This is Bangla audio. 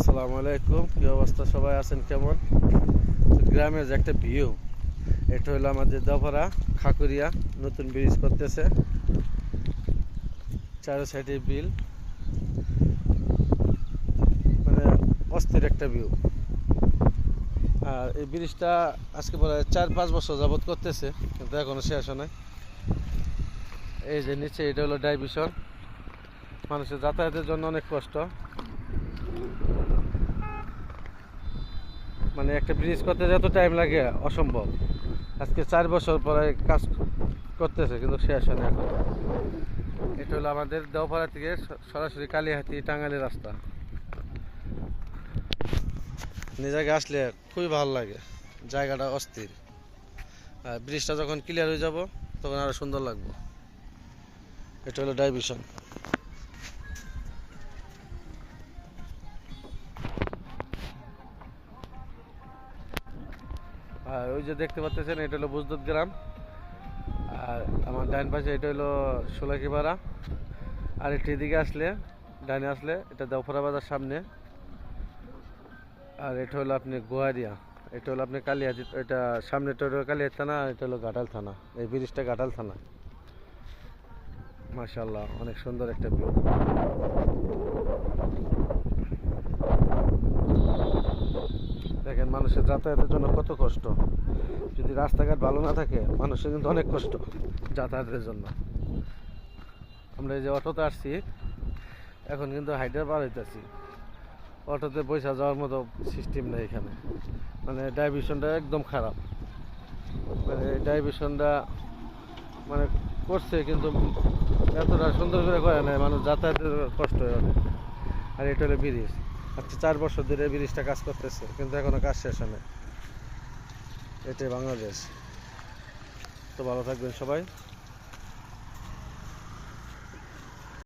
আসসালামু আলাইকুম, কি অবস্থা? সবাই আছেন কেমন? গ্রামের যে একটা ভিউ, এটা হলো আমাদের দফরা খাকুরিয়া নতুন ব্রিজ করতেছে, চারো সাইডে বিল, মানে অস্থির একটা ভিউ। আর এই ব্রিজটা আজকে প্রায় 4-5 বছর যাবত করতেছে, কিন্তু এখনো শেষ হয় নাই। এই যে নিচে এটা হলো ডাইভিশন, মানুষের যাতায়াতের জন্য অনেক কষ্ট। মানে একটা ব্রিজ করতে যত টাইম লাগে অসম্ভব। আজকে 4 বছর পরে কাজ করতেছে, কিন্তু শেষ হয় না এখন। এটা হলো আমাদের দেওপাড়া থেকে সরাসরি কালিহাতি টাঙ্গাইল রাস্তা। জায়গায় আসলে খুবই ভালো লাগে, জায়গাটা অস্থির। আর ব্রিজটা যখন ক্লিয়ার হয়ে যাব তখন আরো সুন্দর লাগবে। এটা হলো ডাইভিশন। আর ওই যে দেখতে পাচ্ছেন, এটা হলো বুজদুদ গ্রাম। আর আমার ডাইন পাশে এটা হলো সোলাকিপাড়া। আর একটু এদিকে আসলে, ডাইনে আসলে এটা দেওপাড়া বাজার সামনে। আর এটা হলো আপনি গোয়ারিয়া, এটা হলো আপনি কালিহাতি, এটা সামনেটা হলো কালিহাতি থানা, আর এটা হলো ঘাটাল থানা। এই ব্রিজটা ঘাটাল থানা। মাশাআল্লাহ, অনেক সুন্দর একটা ভিউ। দেখেন মানুষের যাতায়াতের জন্য কত কষ্ট। যদি রাস্তাঘাট ভালো না থাকে, মানুষের কিন্তু অনেক কষ্ট যাতায়াতের জন্য। আমরা এই যে অটোতে আসছি, এখন কিন্তু হাইডার পার হইতেছি। অটোতে পয়সা যাওয়ার মতো সিস্টেম নেই এখানে। মানে ডাইভিশনটা একদম খারাপ। মানে ডাইভিশনটা মানে করছে, কিন্তু এতটা সুন্দর করে করে নেয়, মানুষ যাতায়াতের কষ্ট হয় অনেক। আর এটা হলো ব্রিজ। আচ্ছা, 4 বছর ধরে ব্রিজটা কাজ করতেছে, কিন্তু এখনো কাজ শেষ হয় না। এটাই বাংলাদেশ। তো ভালো থাকবেন সবাই।